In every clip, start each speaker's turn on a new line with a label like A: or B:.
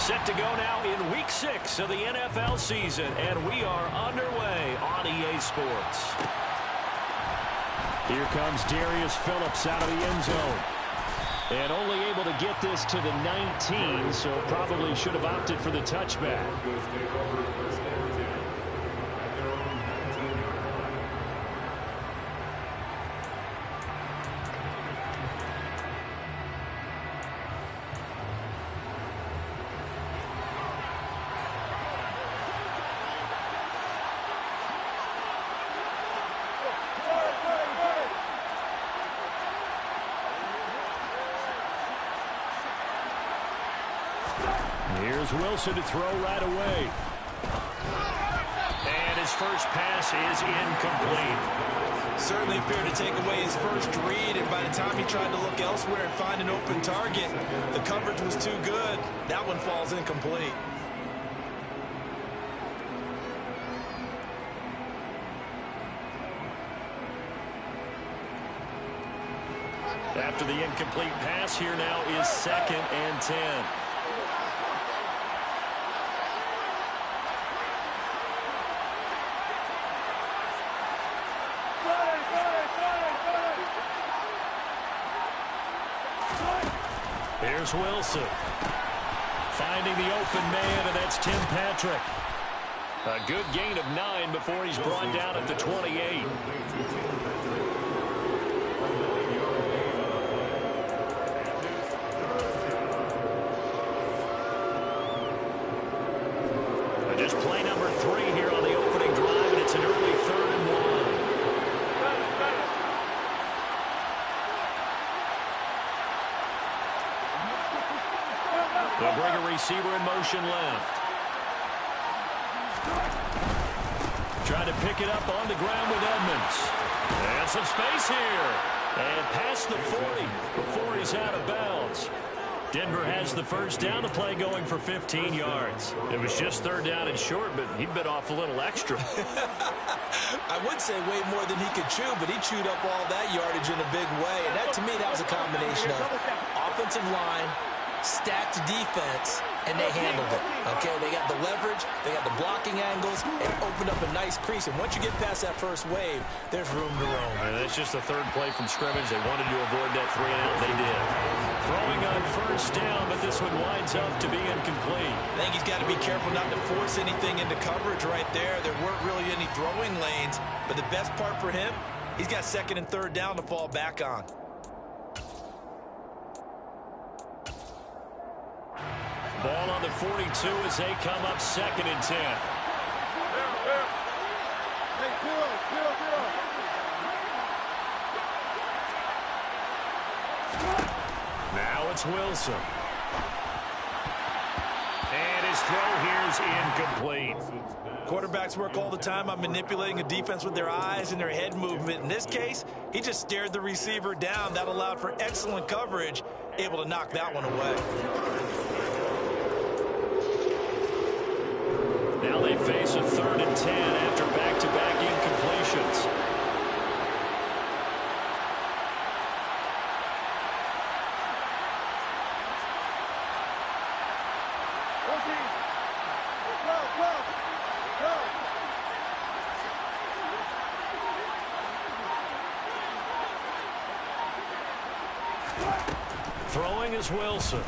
A: Set to go now in Week 6 of the NFL season, and we are underway on EA Sports. Here comes Darius Phillips out of the end zone. And only able to get this to the 19, so probably should have opted for the touchback. Here's Wilson to throw right away. And his first pass is incomplete.
B: Certainly appeared to take away his first read, and by the time he tried to look elsewhere and find an open target, the coverage was too good. That one falls incomplete.
A: After the incomplete pass, here now is 2nd and 10. Here's Wilson. Finding the open man, and that's Tim Patrick. A good gain of 9 before he's brought down at the 28. Just play number 3 here on the opening drive, and it's an early 3rd and 1. They'll bring a receiver in motion left. Trying to pick it up on the ground with Edmonds. And some space here. And past the 40 before he's out of bounds. Denver has the first down. The play going for 15 yards. It was just 3rd down and short, but he bit off a little extra.
B: I would say way more than he could chew, but he chewed up all that yardage in a big way. And that, to me, that was a combination of offensive line, stacked defense, and they handled it. Okay, they got the leverage, they got the blocking angles, and opened up a nice crease. And once you get past that first wave, there's room to roam.
A: And that's just the 3rd play from scrimmage. They wanted to avoid that 3-and-out. They did. Throwing on 1st down, but this one winds up to be incomplete.
B: I think he's got to be careful not to force anything into coverage right there. There weren't really any throwing lanes, but the best part for him, he's got 2nd and 3rd down to fall back on.
A: Ball on the 42 as they come up 2nd and 10. Now it's Wilson. And his throw here is incomplete.
B: Quarterbacks work all the time on manipulating a defense with their eyes and their head movement. In this case, he just stared the receiver down. That allowed for excellent coverage, able to knock that one away.
A: Now they face a 3rd and 10 after back-to-back incompletions. Throwing is Wilson.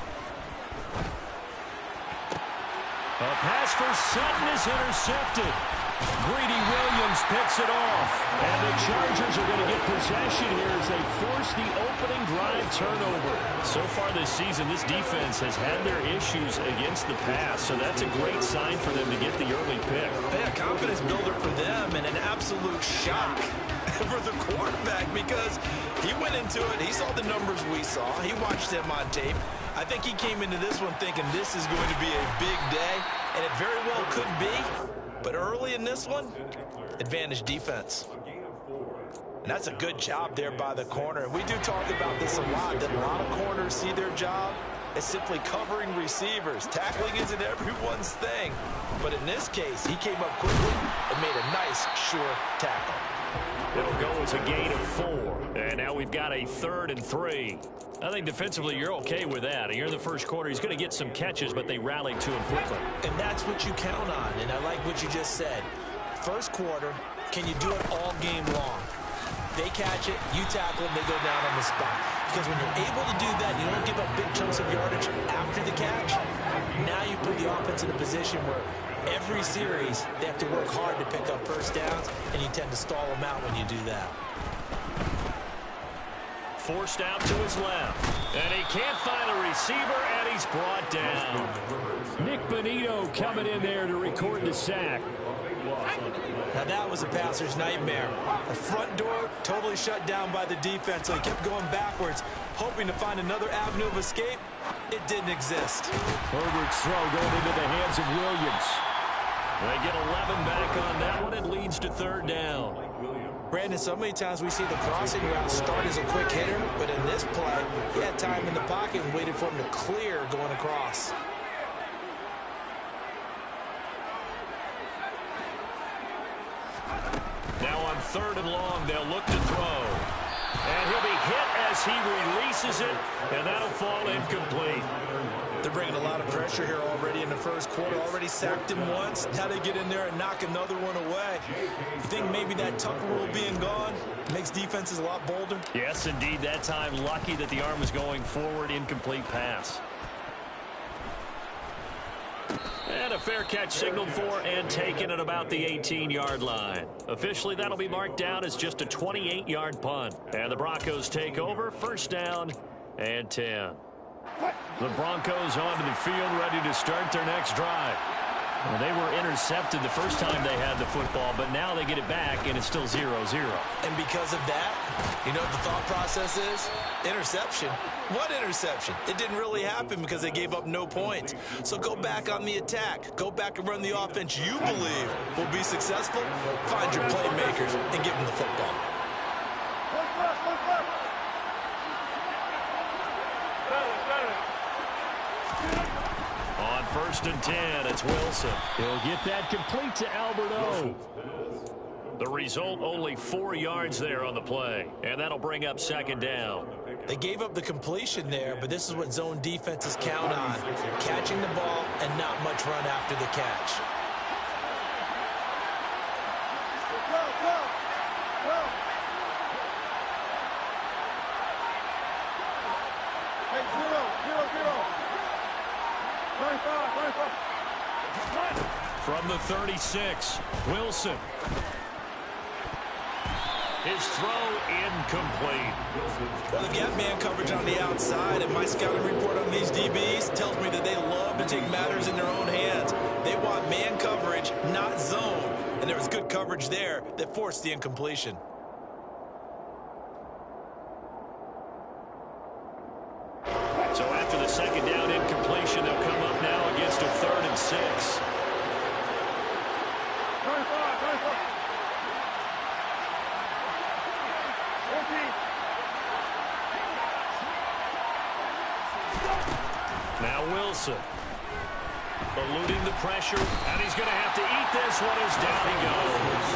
A: A pass for Sutton is intercepted. Greedy Williams picks it off. And the Chargers are going to get possession here as they force the opening drive turnover. So far this season, this defense has had their issues against the pass, so that's a great sign for them to get the early pick.
B: Yeah, confidence builder for them, and an absolute shock for the quarterback because he went into it. He saw the numbers we saw. He watched them on tape. I think he came into this one thinking this is going to be a big day, and it very well could be. But early in this one, advantage defense. And that's a good job there by the corner. And we do talk about this a lot, that a lot of corners see their job as simply covering receivers. Tackling isn't everyone's thing. But in this case, he came up quickly and made a nice, sure tackle.
A: It'll go with Broncos a gain of 4. And now we've got a 3rd and 3. I think defensively you're okay with that. Here in the first quarter, he's going to get some catches, but they rallied to him quickly.
B: And that's what you count on, and I like what you just said. First quarter, can you do it all game long? They catch it, you tackle them, they go down on the spot. Because when you're able to do that, you don't give up big chunks of yardage after the catch. Now you put the offense in a position where every series they have to work hard to pick up first downs, and you tend to stall them out when you do that.
A: Forced out to his left. And he can't find a receiver, and he's brought down. Nick Bonito coming in there to record the sack.
B: Now that was a passer's nightmare. The front door totally shut down by the defense, so he kept going backwards, hoping to find another avenue of escape. It didn't exist.
A: Herbert's throw going into the hands of Williams. They get 11 back on that one. It leads to 3rd down.
B: Brandon, so many times we see the crossing route start as a quick hitter, but in this play, he had time in the pocket and waited for him to clear going across.
A: Now on 3rd and long, they'll look to throw. And he'll be hit as he releases it, and that'll fall incomplete.
B: They're bringing a lot of pressure here already in the first quarter. Already sacked him once. Now they get in there and knock another one away. You think maybe that Tucker rule being gone makes defenses a lot bolder?
A: Yes, indeed. That time, lucky that the arm was going forward. Incomplete pass. And a fair catch signaled for and taken at about the 18-yard line. Officially, that'll be marked down as just a 28-yard punt. And the Broncos take over. 1st down and 10. The Broncos onto the field, ready to start their next drive. Well, they were intercepted the first time they had the football, but now they get it back, and it's still 0-0.
B: And because of that, you know what the thought process is? Interception. What interception? It didn't really happen because they gave up no points. So go back on the attack. Go back and run the offense you believe will be successful. Find your playmakers and give them the football.
A: On 1st and 10, it's Wilson. He'll get that complete to Alberto. The result, only 4 yards there on the play. And that'll bring up 2nd down.
B: They gave up the completion there, but this is what zone defenses count on. Catching the ball and not much run after the catch.
A: From the 36, Wilson. His throw incomplete.
B: Well, they've got man coverage on the outside, and my scouting report on these DBs tells me that they love to take matters in their own hands. They want man coverage, not zone. And there was good coverage there that forced the incompletion.
A: So after the 2nd down incompletion, they'll come up now against a 3rd and 6. Now Wilson, eluding the pressure, and he's going to have to eat this one as down he goes.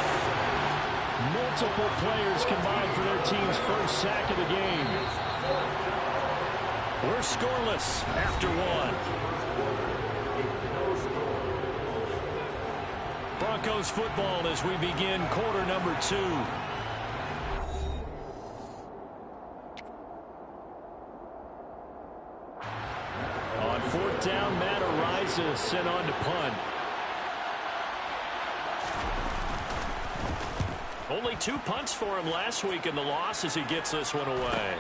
A: Multiple players combined for their team's first sack of the game. We're scoreless after 1. Broncos football as we begin quarter number 2. On 4th down, Matt Ariza sent on to punt. Only 2 punts for him last week in the loss as he gets this one away.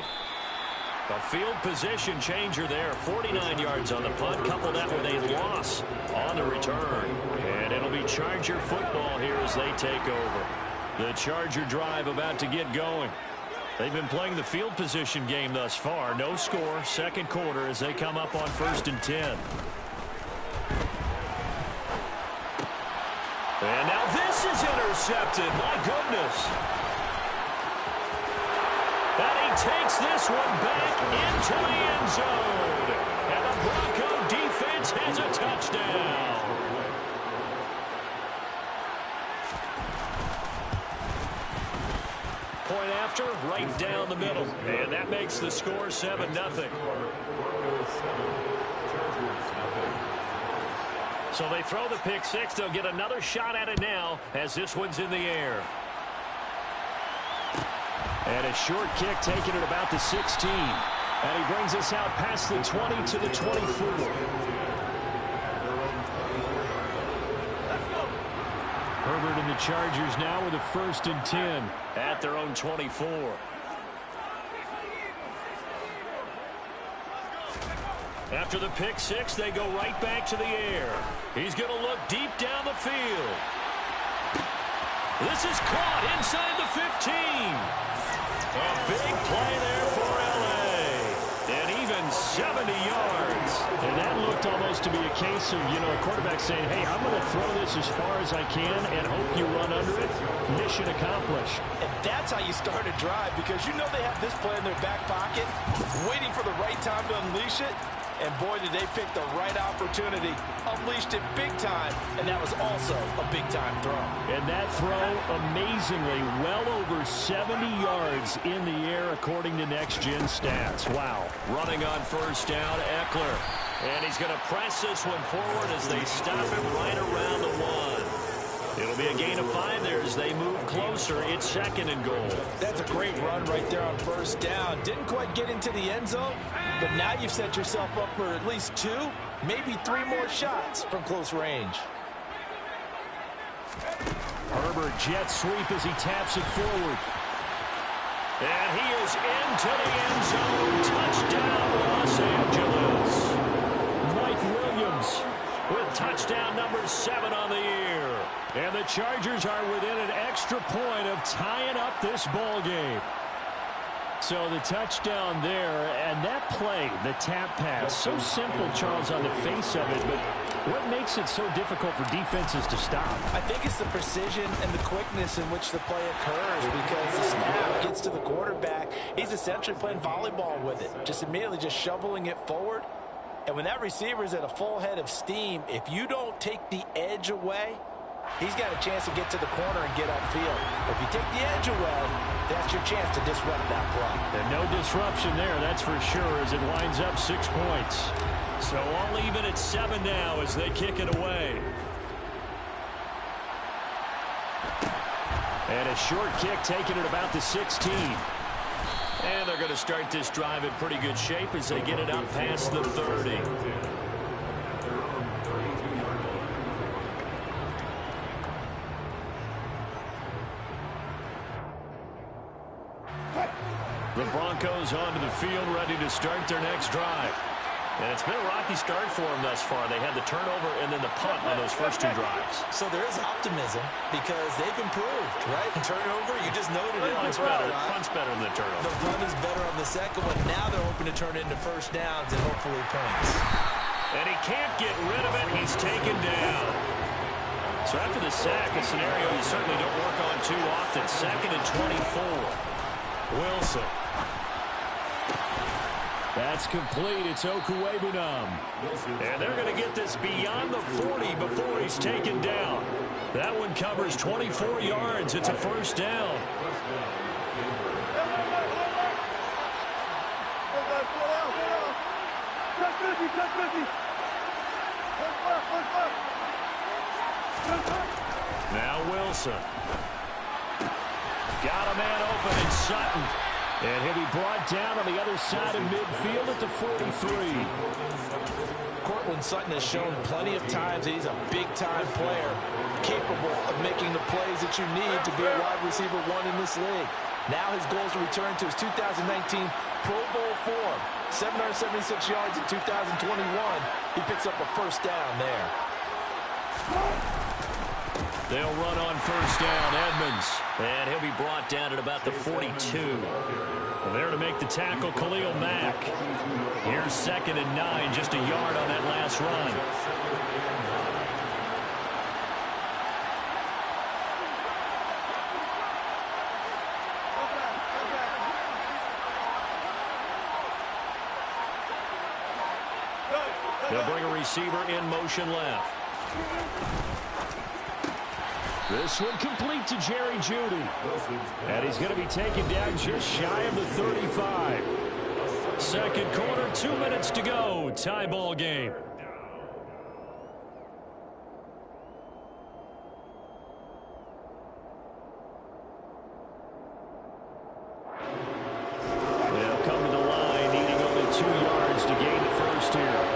A: A field position changer there. 49 yards on the punt. Couple that with a loss on the return. And it'll be Charger football here as they take over. The Charger drive about to get going. They've been playing the field position game thus far. No score, 2nd quarter as they come up on 1st and 10. And now this is intercepted. My goodness. And he takes this one back into the end zone. And the Bronco defense has a touchdown. point after, right down the middle. And that makes the score 7-0. So they throw the pick six. They'll get another shot at it now as this one's in the air. And a short kick taken at about the 16. And he brings us out past the 20 to the 24. Herbert and the Chargers now with a 1st and 10 at their own 24. After the pick six, they go right back to the air. He's going to look deep down the field. This is caught inside the 15. A big play there for L.A. And even 70 yards. And that looked almost to be a case of, a quarterback saying, hey, I'm going to throw this as far as I can and hope you run under it. Mission accomplished.
B: And that's how you start a drive, because they have this play in their back pocket, waiting for the right time to unleash it. And boy, did they pick the right opportunity. Unleashed it big time, and that was also a big-time throw.
A: And that throw, amazingly, well over 70 yards in the air, according to next-gen stats. Wow. Running on 1st down, Eckler. And he's going to press this one forward as they stop him right around the 1. It'll be a gain of 5 there as they move closer. It's 2nd and goal.
B: That's a great run right there on 1st down. Didn't quite get into the end zone, but now you've set yourself up for at least 2, maybe 3 more shots from close range.
A: Herbert jet sweep as he taps it forward. And he is into the end zone. Touchdown, Los Angeles. Mike Williams with touchdown number 7 on the year. And the Chargers are within an extra point of tying up this ball game. So the touchdown there, and that play, the tap pass, so simple, Charles, on the face of it, but what makes it so difficult for defenses to stop?
B: I think it's the precision and the quickness in which the play occurs, because the snap gets to the quarterback. He's essentially playing volleyball with it, just immediately just shoveling it forward. And when that receiver's at a full head of steam, if you don't take the edge away, he's got a chance to get to the corner and get upfield. If you take the edge away, that's your chance to disrupt that play.
A: And no disruption there, that's for sure, as it winds up 6 points. So all even at 7 now as they kick it away. And a short kick taken at about the 16. And they're going to start this drive in pretty good shape as they get it up past the 30. The Broncos onto the field, ready to start their next drive. And it's been a rocky start for them thus far. They had the turnover and then the punt on those first 2 drives.
B: So there is optimism because they've improved, right? Turnover, you just noted it.
A: Punt's better than the turnover.
B: The punt is better on the second one. Now they're hoping to turn it into 1st downs and hopefully points.
A: And he can't get rid of it. He's taken down. So after the sack, a scenario you certainly don't work on too often. 2nd and 24. Wilson. That's complete. It's Okuwebunam. And they're going to get this beyond the 40 before he's taken down. That one covers 24 yards. It's a 1st down. Now Wilson. Got a man open in Sutton. And he'll be brought down on the other side of midfield at the 43.
B: Cortland Sutton has shown plenty of times that he's a big-time player, capable of making the plays that you need to be a wide receiver 1 in this league. Now his goal is to return to his 2019 Pro Bowl form. 776 yards in 2021. He picks up a 1st down there.
A: They'll run on 1st down, Edmonds. And he'll be brought down at about the 42. And there to make the tackle, Khalil Mack. Here's 2nd and 9, just a yard on that last run. They'll bring a receiver in motion left. This one complete to Jerry Jeudy. And he's going to be taken down just shy of the 35. Second quarter, 2 minutes to go. Tie ball game. They'll come to the line, needing only 2 yards to gain the first here.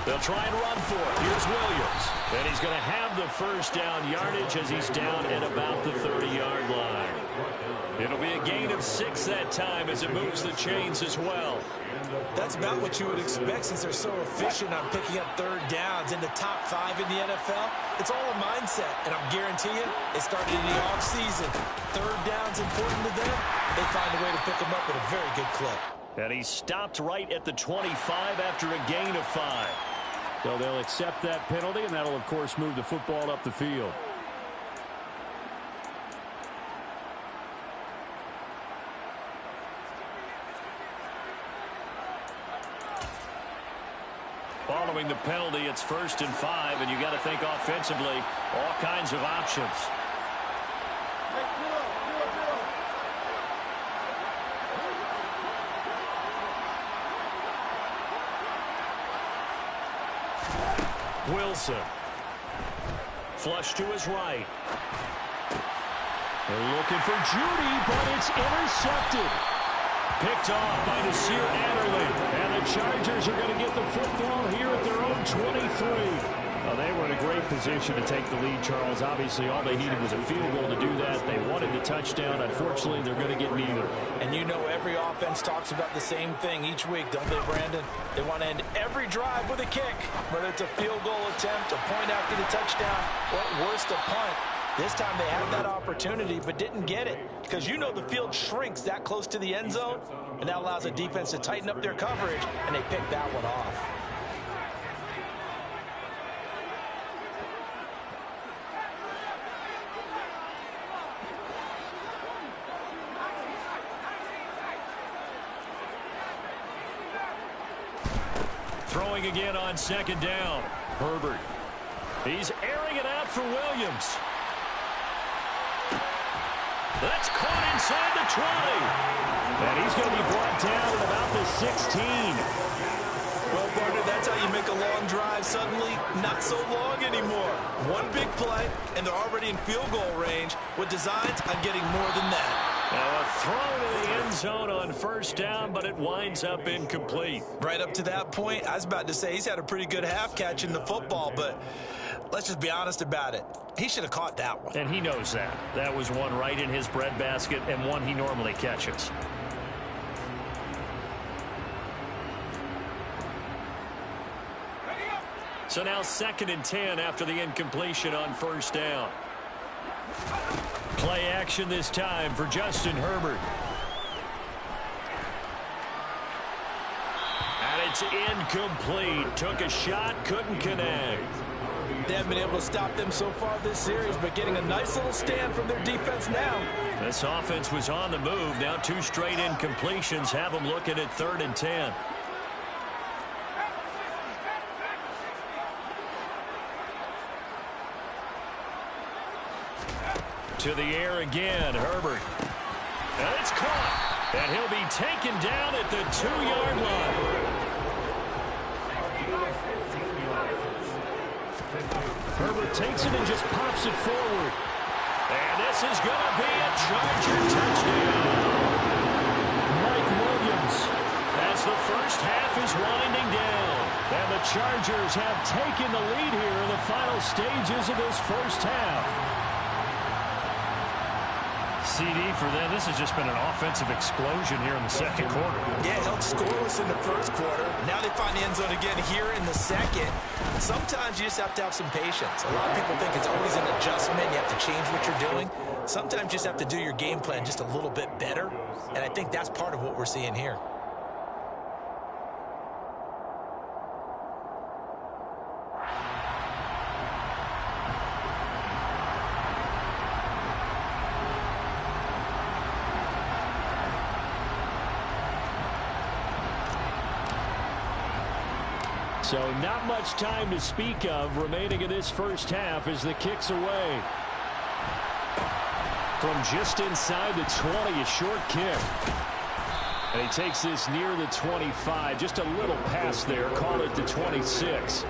A: They'll try and run for it. Here's Williams. And he's going to have the first down yardage as he's down at about the 30-yard line. It'll be a gain of 6 that time as it moves the chains as well.
B: That's about what you would expect since they're so efficient on picking up third downs in the top 5 in the NFL. It's all a mindset, and I'm guarantee you, it started in the offseason. Third down's important to them. They find a way to pick them up at a very good clip.
A: And he stopped right at the 25 after a gain of 5. So they'll accept that penalty, and that'll, of course, move the football up the field. Following the penalty, it's 1st and 5, and you got to think offensively, all kinds of options. Wilson. Flush to his right. They're looking for Jeudy, but it's intercepted. Picked off by Nasir Adderley. And the Chargers are going to get the football here at their own 23. Well, they were in a great position to take the lead, Charles. Obviously, all they needed was a field goal to do that. They wanted the touchdown. Unfortunately, they're going to get neither.
B: And you know every offense talks about the same thing each week, don't they, Brandon? They want to end every drive with a kick, whether it's a field goal attempt, a point after the touchdown, or worst, a punt. This time they had that opportunity but didn't get it because you know the field shrinks that close to the end zone, and that allows the defense to tighten up their coverage, and they pick that one off.
A: Throwing again on 2nd down. Herbert. He's airing it out for Williams. That's caught inside the 20. And he's going to be brought down at about the 16.
B: Well, partner, that's how you make a long drive suddenly not so long anymore. One big play, and they're already in field goal range with designs on getting more than that.
A: Now a throw to the end zone on 1st down, but it winds up incomplete.
B: Right up to that point, I was about to say he's had a pretty good half catching the football, but let's just be honest about it. He should have caught that one.
A: And he knows that. That was one right in his breadbasket and one he normally catches. So now 2nd and 10 after the incompletion on 1st down. Play action this time for Justin Herbert. And it's incomplete. Took a shot, couldn't connect.
B: They haven't been able to stop them so far this series, but getting a nice little stand from their defense now.
A: This offense was on the move. Now 2 straight incompletions have them looking at 3rd and 10. To the air again, Herbert. And it's caught. And he'll be taken down at the 2-yard line. Herbert takes it and just pops it forward. And this is going to be a Charger touchdown. Mike Williams, as the first half is winding down. And the Chargers have taken the lead here in the final stages of this first half. CD for them. This has just been an offensive explosion here in the 2nd quarter.
B: Yeah, held scoreless in the 1st quarter. Now they find the end zone again here in the 2nd. Sometimes you just have to have some patience. A lot of people think it's always an adjustment. You have to change what you're doing. Sometimes you just have to do your game plan just a little bit better. And I think that's part of what we're seeing here.
A: So not much time to speak of remaining in this first half as the kick's away. From just inside the 20, a short kick. And he takes this near the 25. Just a little pass there. Call it the 26.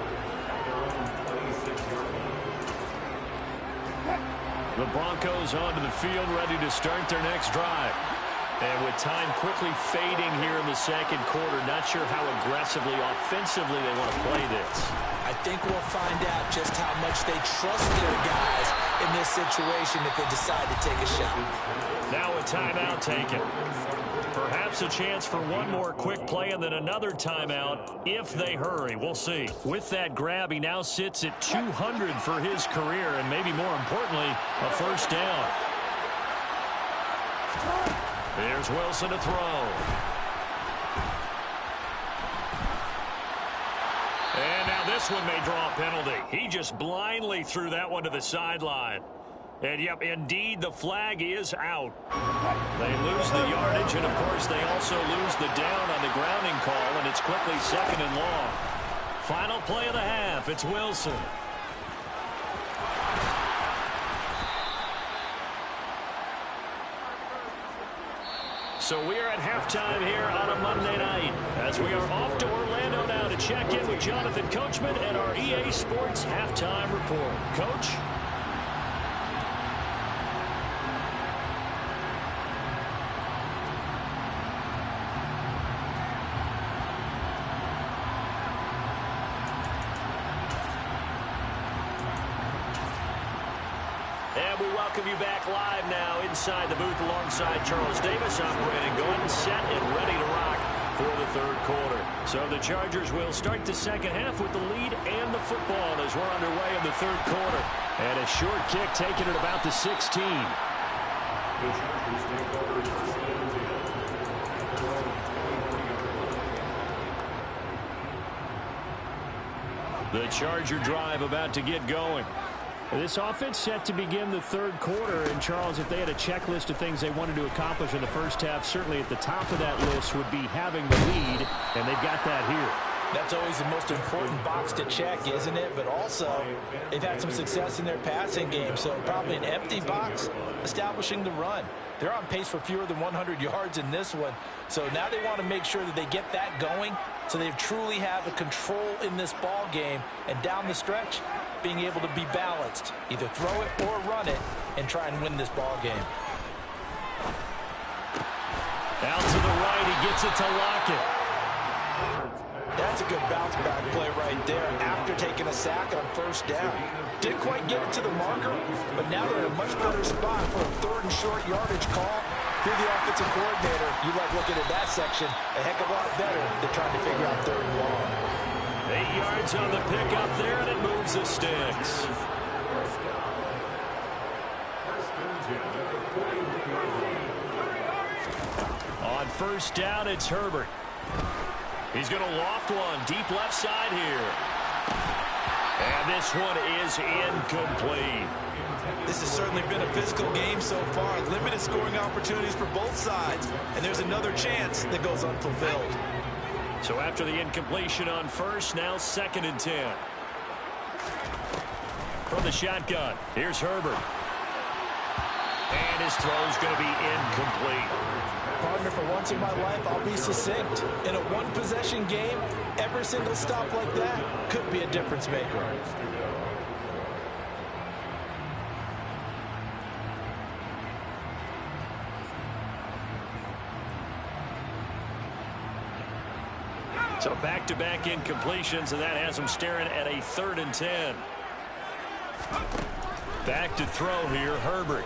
A: The Broncos onto the field, ready to start their next drive. And with time quickly fading here in the second quarter, not sure how aggressively, offensively they want to play this.
B: I think we'll find out just how much they trust their guys in this situation if they decide to take a shot.
A: Now a timeout taken. Perhaps a chance for one more quick play and then another timeout if they hurry. We'll see. With that grab, he now sits at 200 for his career and maybe more importantly, a first down. Here's Wilson to throw. And now this one may draw a penalty. He just blindly threw that one to the sideline. And, yep, indeed, the flag is out. They lose the yardage, and, of course, they also lose the down on the grounding call, and it's quickly second and long. Final play of the half, it's Wilson. So we are at halftime here on a Monday night as we are off to Orlando now to check in with Jonathan Coachman and our EA Sports Halftime Report. Coach? And we welcome you back live now inside the booth alongside Charles Davis, operating good, set, and ready to rock for the third quarter. So the Chargers will start the second half with the lead and the football as we're underway in the third quarter. And a short kick taken at about the 16. The Charger drive about to get going. This offense set to begin the third quarter. And, Charles, if they had a checklist of things they wanted to accomplish in the first half, certainly at the top of that list would be having the lead, and they've got that here.
B: That's always the most important box to check, isn't it? But also, they've had some success in their passing game, so probably an empty box establishing the run. They're on pace for fewer than 100 yards in this one, so now they want to make sure that they get that going so they truly have a control in this ball game, and down the stretch, being able to be balanced, either throw it or run it, and try and win this ball game.
A: Out to the right, he gets it to Lockett.
B: That's a good bounce-back play right there after taking a sack on first down. Didn't quite get it to the marker, but now they're in a much better spot for a third and short yardage call. If you're the offensive coordinator, you like looking at that section a heck of a lot better than trying to figure out third and long.
A: 8 yards on the pickup there, and it moves the sticks. On first down, it's Herbert. He's going to loft one deep left side here. And this one is incomplete.
B: This has certainly been a physical game so far. Limited scoring opportunities for both sides. And there's another chance that goes unfulfilled.
A: So after the incompletion on first, now 2nd and 10. From the shotgun, here's Herbert. And his throw's going to be incomplete.
B: Partner, for once in my life, I'll be succinct. In a one-possession game, every single stop like that could be a difference maker.
A: So back-to-back incompletions, and that has him staring at a 3rd and 10. Back to throw here, Herbert.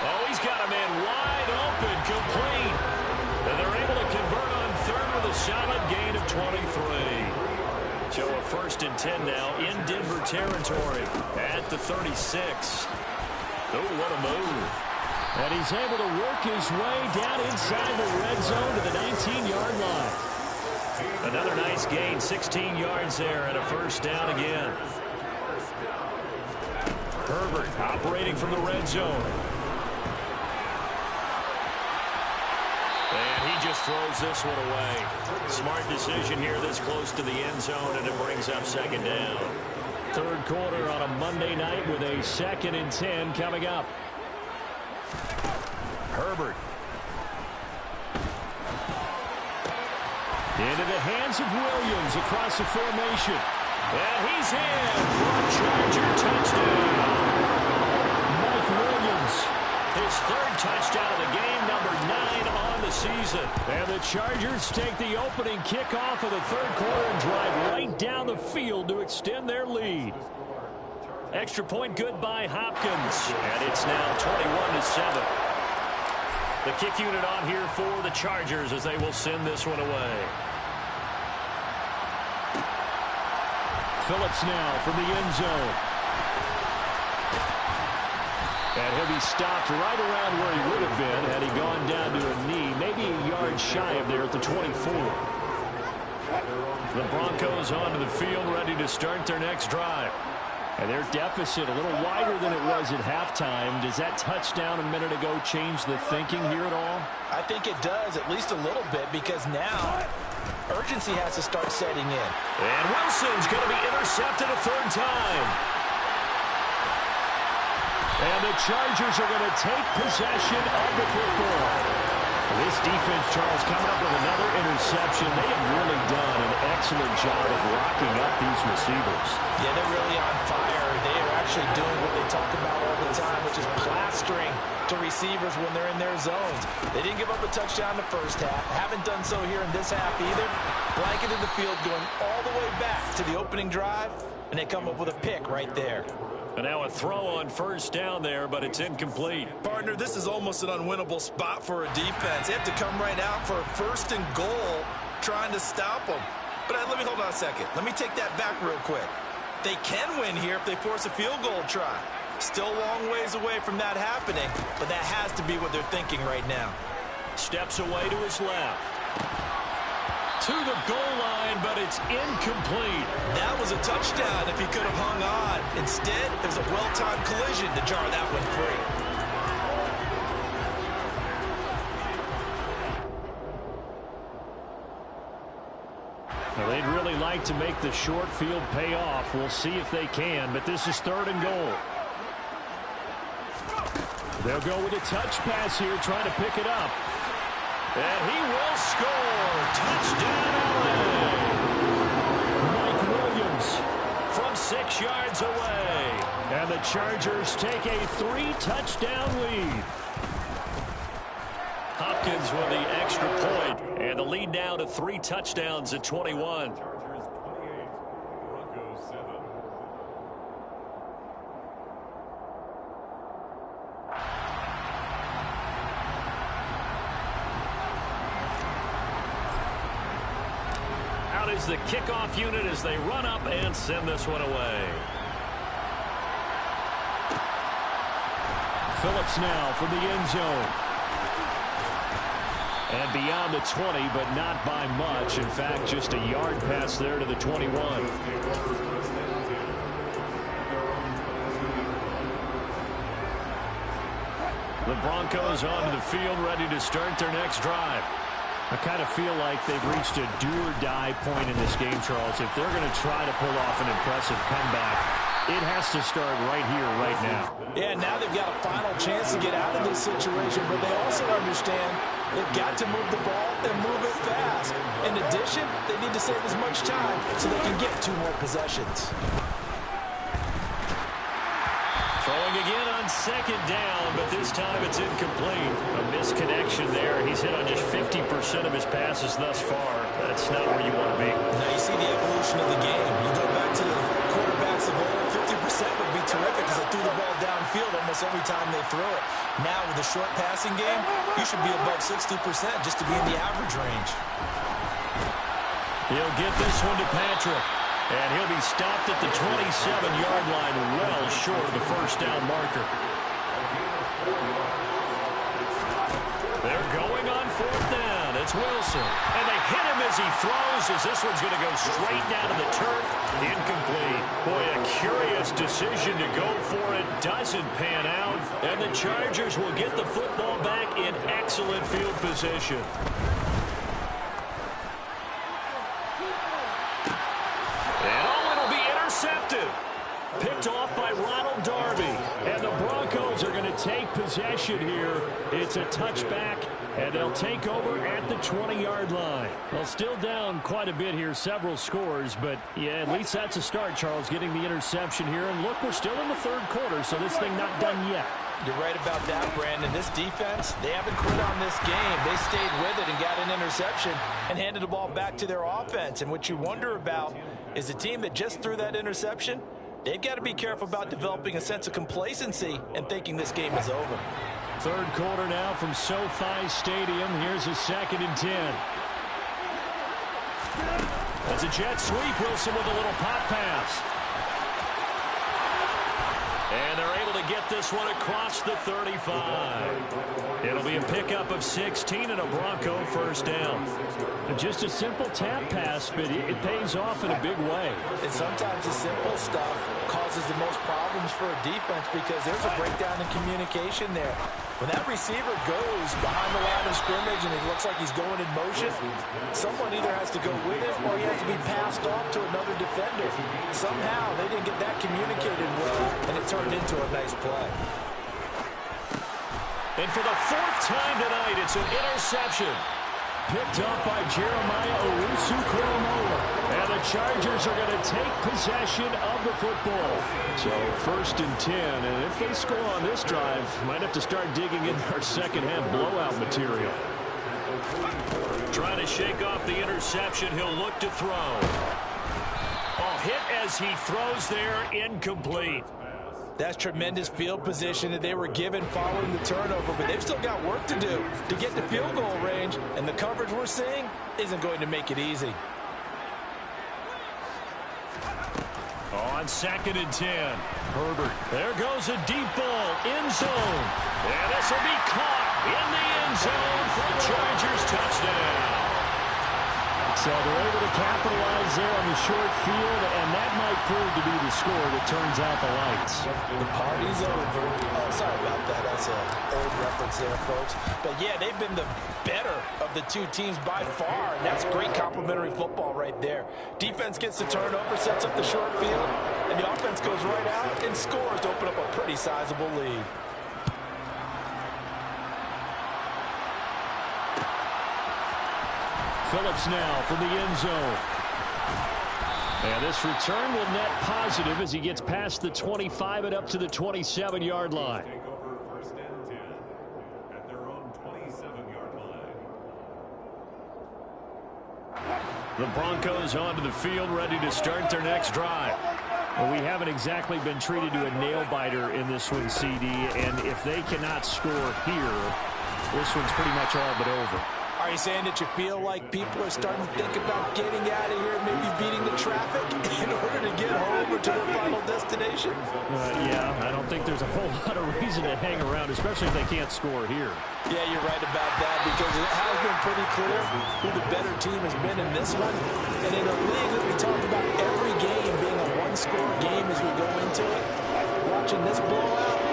A: Oh, he's got a man wide open, complete. And they're able to convert on third with a solid gain of 23. So a 1st and 10 now in Denver territory at the 36. Oh, what a move. And he's able to work his way down inside the red zone to the 19-yard line. Another nice gain, 16 yards there, and a first down again. Herbert operating from the red zone. And he just throws this one away. Smart decision here this close to the end zone, and it brings up second down. Third quarter on a Monday night with a 2nd and 10 coming up. Herbert. Into the hands of Williams across the formation. And he's in for a Charger touchdown. Mike Williams, his 3rd touchdown of the game, number 9 on the season. And the Chargers take the opening kickoff of the 3rd quarter and drive right down the field to extend their lead. Extra point good by Hopkins. And it's now 21-7. The kick unit on here for the Chargers as they will send this one away. Phillips now from the end zone. And he'll be stopped right around where he would have been had he gone down to a knee, maybe a yard shy of there at the 24. The Broncos onto the field, ready to start their next drive. And their deficit a little wider than it was at halftime. Does that touchdown a minute ago change the thinking here at all?
B: I think it does, at least a little bit, because now urgency has to start setting in.
A: And Wilson's going to be intercepted a 3rd time. And the Chargers are going to take possession of the football. This defense, Charles, coming up with another interception. They have really done an excellent job of locking up these receivers.
B: Yeah, they're really on fire. They are actually doing what they talk about all the time, which is plastering to receivers when they're in their zones. They didn't give up a touchdown in the first half. Haven't done so here in this half either. Blanketed the field going all the way back to the opening drive, and they come up with a pick right there.
A: And now a throw on 1st down there, but it's incomplete.
B: Partner, this is almost an unwinnable spot for a defense. They have to come right out for a 1st and goal trying to stop them. But let me hold on a second. Let me take that back real quick. They can win here if they force a field goal try. Still a long ways away from that happening, but that has to be what they're thinking right now.
A: Steps away to his left. To the goal line, but it's incomplete.
B: That was a touchdown if he could have hung on. Instead, it was a well-timed collision to jar that one free.
A: Well, they'd really like to make the short field pay off. We'll see if they can, but this is 3rd and goal. They'll go with a touch pass here, trying to pick it up. And he will score. Touchdown, LA. Mike Williams from 6 yards away. And the Chargers take a 3-touchdown lead. Hopkins with the extra point. And the lead now to 3 touchdowns at 21. Is the kickoff unit as they run up and send this one away. Phillips now from the end zone. And beyond the 20, but not by much. In fact, just a yard pass there to the 21. The Broncos onto the field, ready to start their next drive. I kind of feel like they've reached a do-or-die point in this game, Charles. If they're going to try to pull off an impressive comeback, it has to start right here, right now.
B: Yeah, now they've got a final chance to get out of this situation, but they also understand they've got to move the ball and move it fast. In addition, they need to save as much time so they can get 2 more possessions.
A: Throwing again on 2nd down, but this time it's incomplete. A misconnection there. He's hit on just 50% of his passes thus far. That's not where you want to be.
B: Now you see the evolution of the game. You go back to the quarterbacks of old, 50% would be terrific because they threw the ball downfield almost every time they throw it. Now with a short passing game, you should be above 60% just to be in the average range.
A: He'll get this one to Patrick. And he'll be stopped at the 27-yard line, well short of the 1st down marker. They're going on 4th down. It's Wilson. And they hit him as he throws, as this one's going to go straight down to the turf. Incomplete. Boy, a curious decision to go for it. Doesn't pan out. And the Chargers will get the football back in excellent field position. Picked off by Ronald Darby. And the Broncos are going to take possession here. It's a touchback, and they'll take over at the 20-yard line. Well, still down quite a bit here, several scores, but yeah, at least that's a start, Charles, getting the interception here. And look, we're still in the third quarter, so this thing not done yet.
B: You're right about that, Brandon. This defense, they haven't quit on this game. They stayed with it and got an interception and handed the ball back to their offense. And what you wonder about is a team that just threw that interception, they've got to be careful about developing a sense of complacency and thinking this game is over.
A: Third quarter now from SoFi Stadium. Here's a 2nd and 10. That's a jet sweep. Wilson with a little pop pass. And they're able to get this one across the 35. It'll be a pickup of 16 and a Bronco first down. Just a simple tap pass, but it pays off in a big way.
B: And sometimes the simple stuff causes the most problems for a defense because there's a breakdown in communication there. When that receiver goes behind the line of scrimmage and it looks like he's going in motion, someone either has to go with him or he has to be passed off to another defender. Somehow they didn't get that communicated well, and it turned into a nice play.
A: And for the 4th time tonight, it's an interception. Picked up by Jeremiah Owusu-Koromoa. And the Chargers are going to take possession of the football. So 1st and 10. And if they score on this drive, might have to start digging in our second-half blowout material. Trying to shake off the interception. He'll look to throw. Oh, hit as he throws there, incomplete.
B: That's tremendous field position that they were given following the turnover, but they've still got work to do to get to field goal range, and the coverage we're seeing isn't going to make it easy.
A: On 2nd and 10, Herbert. There goes a deep ball, end zone. And this will be caught in the end zone for a Chargers touchdown. So they're able to capitalize there on the short field, and that might prove to be the score that turns out the lights.
B: The party's over. Oh, sorry about that. That's an old reference there, folks. But, yeah, they've been the better of the two teams by far, and that's great complimentary football right there. Defense gets the turnover, sets up the short field, and the offense goes right out and scores to open up a pretty sizable lead.
A: Phillips now from the end zone. And this return will net positive as he gets past the 25 and up to the 27-yard line.
C: Take over 1st and 10 at their own 27-yard line.
A: The Broncos onto the field, ready to start their next drive. Well, we haven't exactly been treated to a nail-biter in this one, CD, and if they cannot score here, this one's pretty much all but over.
B: Are you saying that you feel like people are starting to think about getting out of here and maybe beating the traffic in order to get home or to their final destination?
A: Yeah, I don't think there's a whole lot of reason to hang around, especially if they can't score here.
B: Yeah, you're right about that because it has been pretty clear who the better team has been in this one. And in a league that we talk about every game being a one-score game as we go into it, watching this blowout,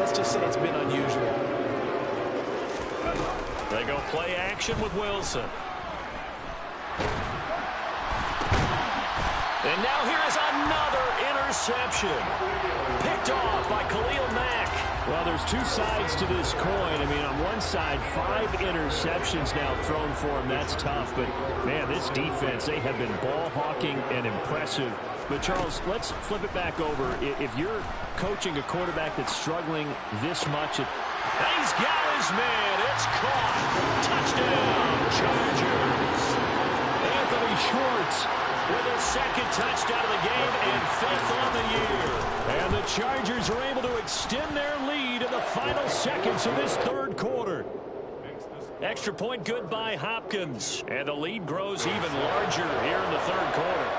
B: let's just say it's been unusual.
A: They go play action with Wilson. And now here is another interception. Picked off by Khalil Mack. Well, there's two sides to this coin. I mean, on one side, 5 interceptions now thrown for him. That's tough. But, man, this defense, they have been ball hawking and impressive. But, Charles, let's flip it back over. If you're coaching a quarterback that's struggling this much, he's got his man. It's caught. Touchdown, Chargers. Anthony Schwartz with his 2nd touchdown of the game and 5th on the year. And the Chargers are able to extend their lead in the final seconds of this 3rd quarter. Extra point good by Hopkins. And the lead grows even larger here in the 3rd quarter.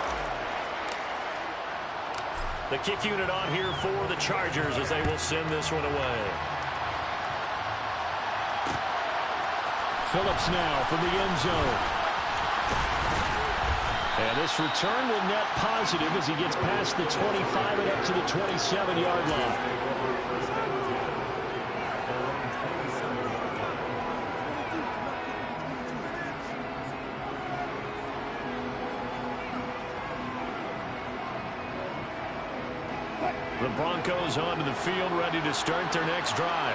A: The kick unit on here for the Chargers as they will send this one away. Phillips now from the end zone. And this return will net positive as he gets past the 25 and up to the 27-yard line. The Broncos onto the field, ready to start their next drive.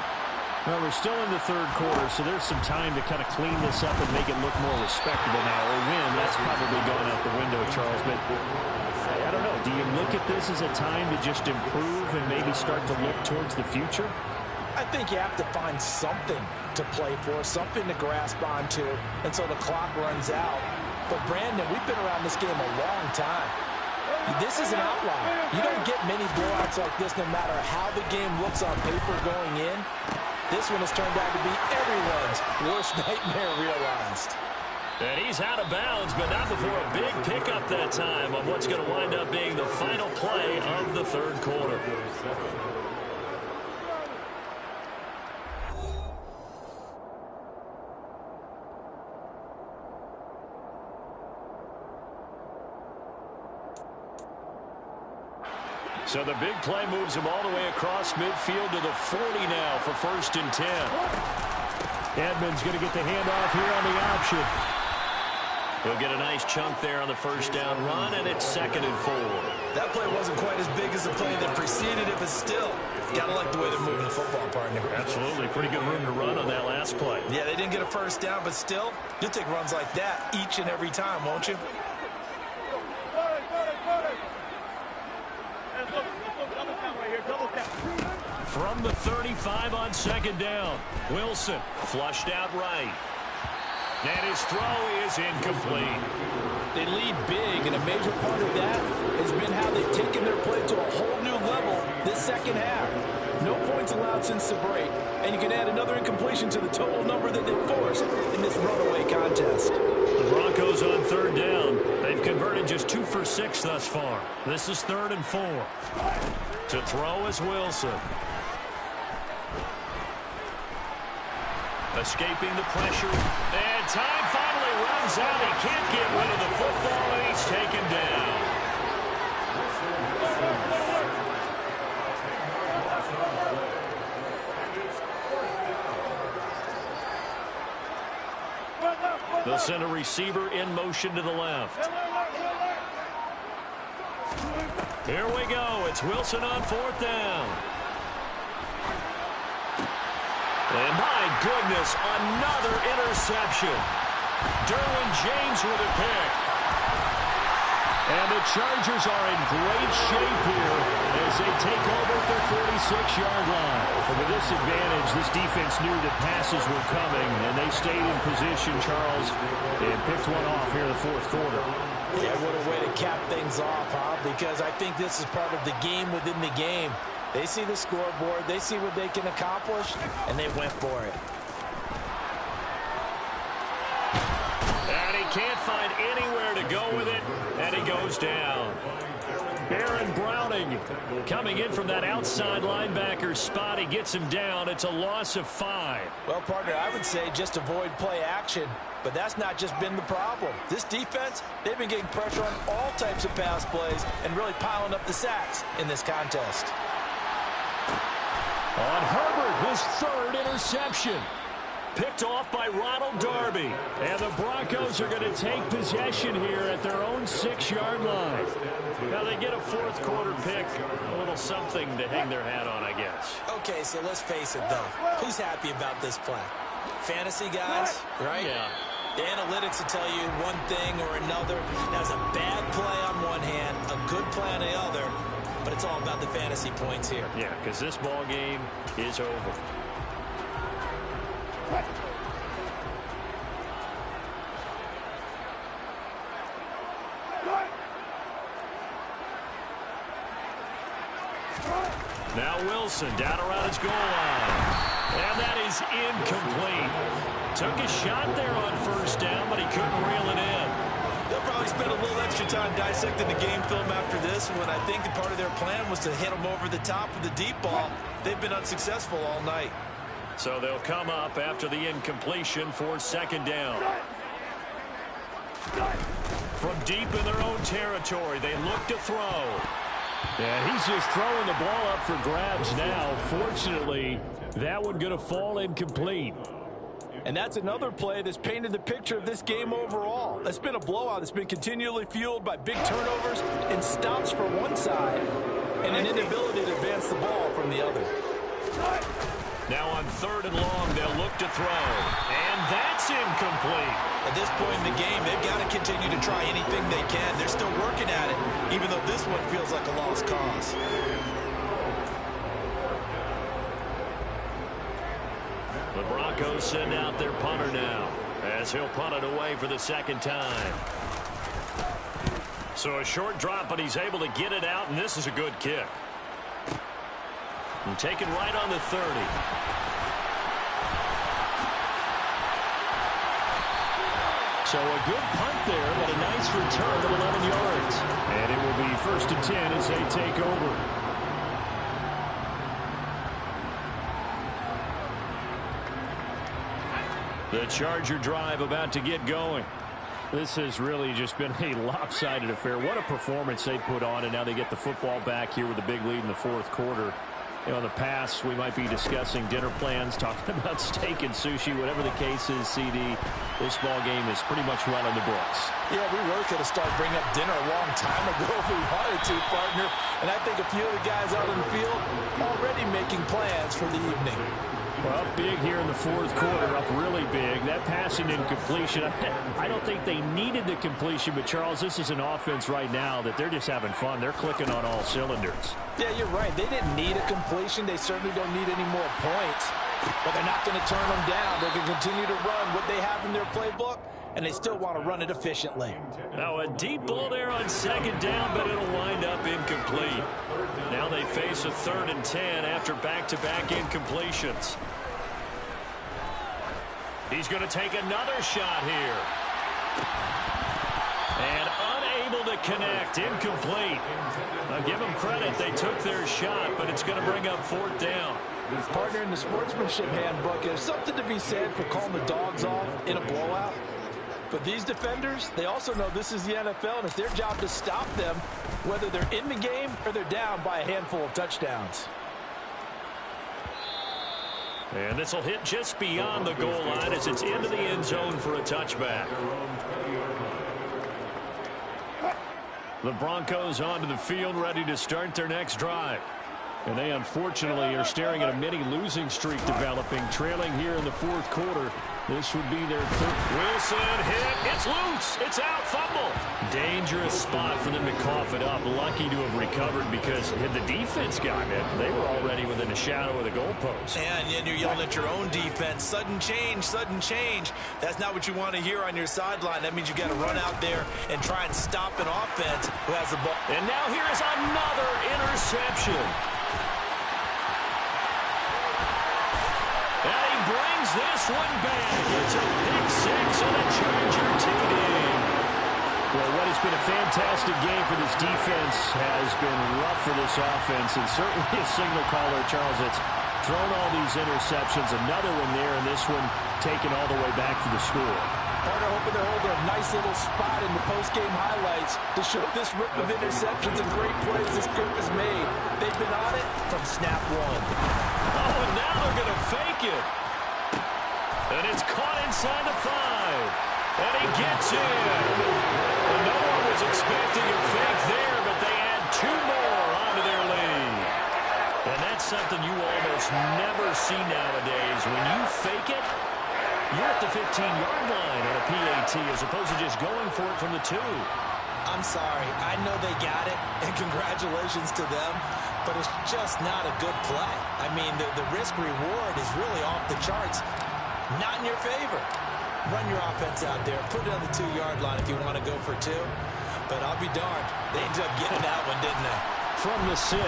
D: Well, we're still in the third quarter, so there's some time to kind of clean this up and make it look more respectable now. Or win, that's probably gone out the window, Charles. But I don't know. Do you look at this as a time to just improve and maybe start to look towards the future?
B: I think you have to find something to play for, something to grasp onto until the clock runs out. But, Brandon, we've been around this game a long time. This is an outlier. You don't get many blowouts like this no matter how the game looks on paper going in. This one has turned out to be everyone's worst nightmare realized.
A: And he's out of bounds, but not before a big pickup that time on what's going to wind up being the final play of the third quarter. So the big play moves him all the way across midfield to the 40 now for 1st and 10.
D: Edmonds going to get the handoff here on the option.
A: He'll get a nice chunk there on the first down run, and it's 2nd and 4.
B: That play wasn't quite as big as the play that preceded it, but still, gotta like the way they're moving the football, partner.
A: Absolutely. Pretty good room to run on that last play.
B: Yeah, they didn't get a first down, but still, you'll take runs like that each and every time, won't you?
A: From the 35 on 2nd down, Wilson flushed out right. And his throw is incomplete.
B: They lead big, and a major part of that has been how they've taken their play to a whole new level this second half. No points allowed since the break, and you can add another incompletion to the total number that they forced in this runaway contest.
A: The Broncos on 3rd down. They've converted just 2 for 6 thus far. This is 3rd and 4. To throw is Wilson. Escaping the pressure. And time finally runs out. He can't get rid of the football, and he's taken down. They'll send a receiver in motion to the left. Here we go. It's Wilson on 4th down. And my goodness, another interception. Derwin James with a pick. And the Chargers are in great shape here as they take over at their 46-yard line.
D: And with this advantage, this defense knew that passes were coming, and they stayed in position, Charles, and picked one off here in the 4th quarter.
B: Yeah, what a way to cap things off, huh? Because I think this is part of the game within the game. They see the scoreboard, they see what they can accomplish, and they went for it.
A: And he can't find anywhere to go with it, and he goes down. Aaron Browning coming in from that outside linebacker spot. He gets him down. It's a loss of 5.
B: Well, partner, I would say just avoid play action, but that's not just been the problem. This defense, they've been getting pressure on all types of pass plays and really piling up the sacks in this contest.
A: On Herbert, his 3rd interception. Picked off by Ronald Darby. And the Broncos are going to take possession here at their own 6-yard line. Now they get a 4th quarter pick. A little something to hang their hat on, I guess.
B: Okay, so let's face it, though. Who's happy about this play? Fantasy guys, right?
A: Yeah.
B: The analytics will tell you one thing or another. That's a bad play on one hand, a good play on the other. But it's all about the fantasy points here.
A: Yeah, because this ball game is over. Now Wilson down around his goal line. And that is incomplete. Took a shot there on 1st down, but he couldn't reel it in.
B: They'll probably spend a little extra time dissecting the game film after this one. I think that part of their plan was to hit them over the top of the deep ball. They've been unsuccessful all night.
A: So they'll come up after the incompletion for 2nd down. From deep in their own territory, they look to throw.
D: Yeah, he's just throwing the ball up for grabs now. Fortunately, that one going to fall incomplete.
B: And that's another play that's painted the picture of this game overall. It's been a blowout. It's been continually fueled by big turnovers and stops for one side and an inability to advance the ball from the other.
A: Now on 3rd and long, they'll look to throw. And that's incomplete.
B: At this point in the game, they've got to continue to try anything they can. They're still working at it, even though this one feels like a lost cause.
A: The Broncos send out their punter now, as he'll punt it away for the 2nd time. So a short drop, but he's able to get it out, and this is a good kick. And taken right on the 30.
D: So a good punt there, but a nice return of 11 yards. And it will be 1st and 10 as they take over.
A: The Charger drive about to get going.
D: This has really just been a lopsided affair. What a performance they put on, and now they get the football back here with a big lead in the 4th quarter. You know, in the past, we might be discussing dinner plans, talking about steak and sushi, whatever the case is, CD. This ball game is pretty much well in the books.
B: Yeah, we really could have started bringing up dinner a long time ago if we wanted to, partner. And I think a few of the guys out in the field already making plans for the evening.
D: Well, big here in the 4th quarter, up really big. That passing incompletion, I don't think they needed the completion, but Charles, this is an offense right now that they're just having fun. They're clicking on all cylinders.
B: Yeah, you're right. They didn't need a completion. They certainly don't need any more points. But they're not going to turn them down. They can continue to run what they have in their playbook, and they still want to run it efficiently.
A: Now a deep ball there on 2nd down, but it'll wind up incomplete. Now they face a 3rd and 10 after back-to-back incompletions. He's going to take another shot here. And unable to connect, incomplete. Now give them credit, they took their shot, but it's going to bring up 4th down.
B: Partner, in the sportsmanship handbook, there's something to be said for calling the dogs off in a blowout. But these defenders, they also know this is the NFL, and it's their job to stop them, whether they're in the game or they're down by a handful of touchdowns.
A: And this will hit just beyond the goal line as it's into the end zone for a touchback. The Broncos onto the field, ready to start their next drive. And they unfortunately are staring at a mini losing streak developing, trailing here in the 4th quarter. This would be their 3rd.
D: Wilson hit. It's loose. It's out. Fumble.
A: Dangerous spot for them to cough it up. Lucky to have recovered because had the defense gotten it, they were already within a shadow of the goalpost.
B: And you're yelling at your own defense. Sudden change, sudden change. That's not what you want to hear on your sideline. That means you got to run out there and try and stop an offense who has the ball.
A: And now here is another interception. And he brings this one back. It's a pick 6 and a Charger TD.
D: Well, what has been a fantastic game for this defense has been rough for this offense, and certainly a signal caller, Charles, that's thrown all these interceptions. Another one there, and this one taken all the way back for the score.
B: Partner hoping to hold a nice little spot in the post-game highlights to show this rip of interceptions and great plays this group has made. They've been on it from snap 1.
A: Oh, and now they're going to fake it. And it's caught inside the 5. And he gets in. And no one was expecting a fake there, but they add 2 more onto their lead. And that's something you almost never see nowadays. When you fake it, you're at the 15-yard line on a PAT as opposed to just going for it from the 2.
B: I'm sorry. I know they got it, and congratulations to them, but it's just not a good play. I mean, the risk-reward is really off the charts. Not in your favor. Run your offense out there. Put it on the 2-yard line if you want to go for 2. But I'll be darned. They ended up getting that one, didn't they?
A: From the 6.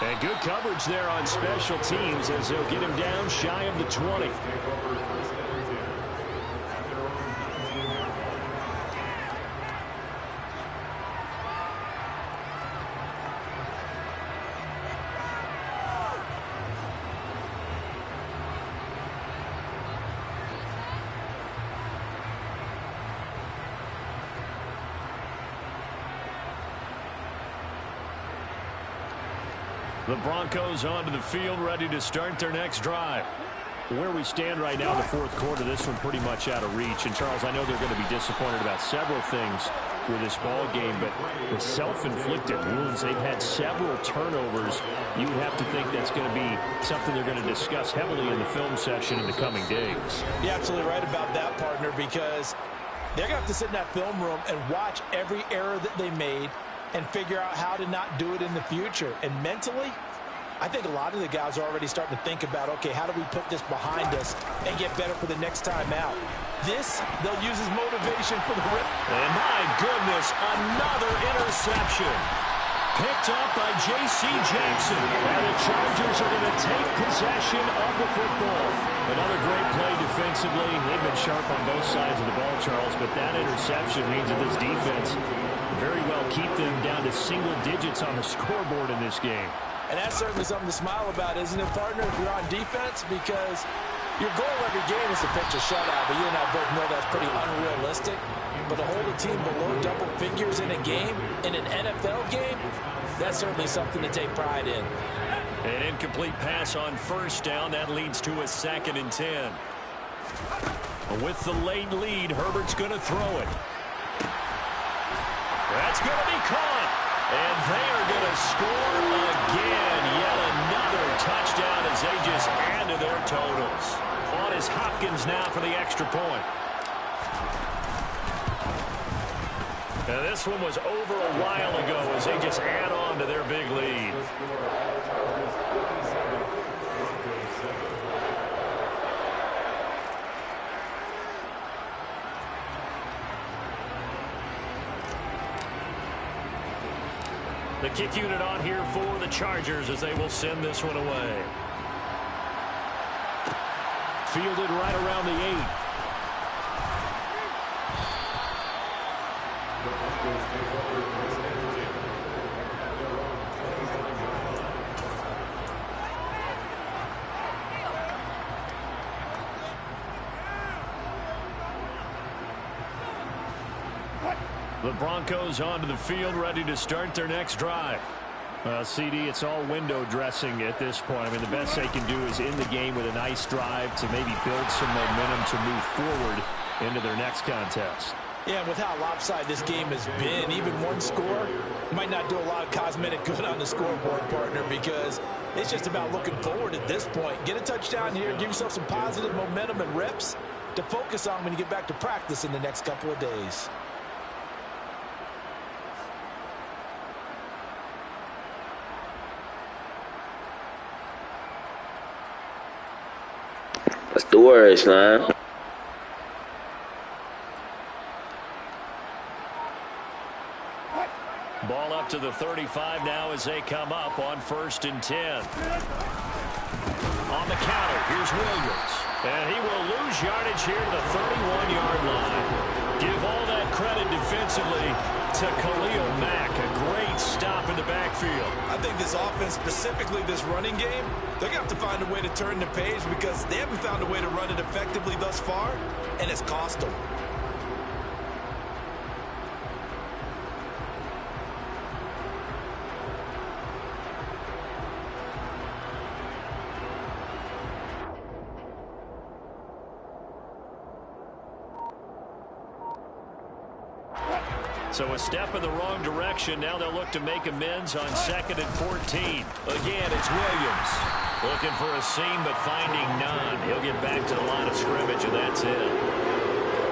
A: And good coverage there on special teams as they'll get him down shy of the 20. The Broncos onto the field, ready to start their next drive.
D: Where we stand right now in the 4th quarter, this one pretty much out of reach. And, Charles, I know they're going to be disappointed about several things with this ball game, but the self-inflicted wounds, they've had several turnovers. You would have to think that's going to be something they're going to discuss heavily in the film session in the coming days.
B: You're absolutely right about that, partner, because they're going to have to sit in that film room and watch every error that they made and figure out how to not do it in the future. And mentally, I think a lot of the guys are already starting to think about, okay, how do we put this behind us and get better for the next time out? This, they'll use as motivation for the rip.
A: And my goodness, another interception. Picked up by J.C. Jackson. And the Chargers are going to take possession of the football. Another great play defensively. They've been sharp on both sides of the ball, Charles, but that interception means that this defense very well keep them down to single digits on the scoreboard in this game.
B: And that's certainly something to smile about, isn't it, partner, if you're on defense? Because your goal every game is to pitch a shutout, but you and I both know that's pretty unrealistic. But to hold a team below double figures in a game, in an NFL game, that's certainly something to take pride in.
A: An incomplete pass on first down. That leads to a 2nd and 10. With the late lead, Herbert's going to throw it. That's going to be caught. And they are going to score again. Yet another touchdown as they just add to their totals. On is Hopkins now for the extra point. Now this one was over a while ago as they just add on to their big lead. The kick unit on here for the Chargers as they will send this one away. Fielded right around the 8. The Broncos onto the field, ready to start their next drive. CD, it's all window dressing at this point. I mean, the best they can do is in the game with a nice drive to maybe build some momentum to move forward into their next contest.
B: Yeah, and with how lopsided this game has been, even one score might not do a lot of cosmetic good on the scoreboard, partner, because it's just about looking forward at this point. Get a touchdown here, give yourself some positive momentum and reps to focus on when you get back to practice in the next couple of days.
E: What's the word, Slime?
A: Ball up to the 35 now as they come up on 1st and 10. On the counter, here's Williams. And he will lose yardage here to the 31-yard line. Give all that credit defensively to Khalil Mack. A great stop in the backfield.
B: I think this offense, specifically this running game, they're going to have to find a way to turn the page because they haven't found a way to run it effectively thus far, and it's cost them.
A: So a step in the wrong direction. Now they'll look to make amends on 2nd and 14. Again, it's Williams. Looking for a seam, but finding none. He'll get back to the line of scrimmage, and that's it.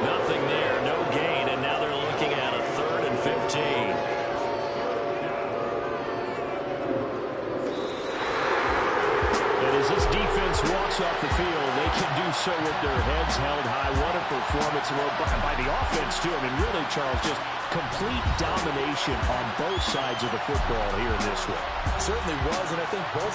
A: Nothing there, no gain, and now they're looking at a 3rd and 15. And as this defense walks off the field, they can do so with their heads held high. What a performance by the offense, too. I mean, really, Charles, just complete domination on both sides of the football here in this one.
B: Certainly was, and I think both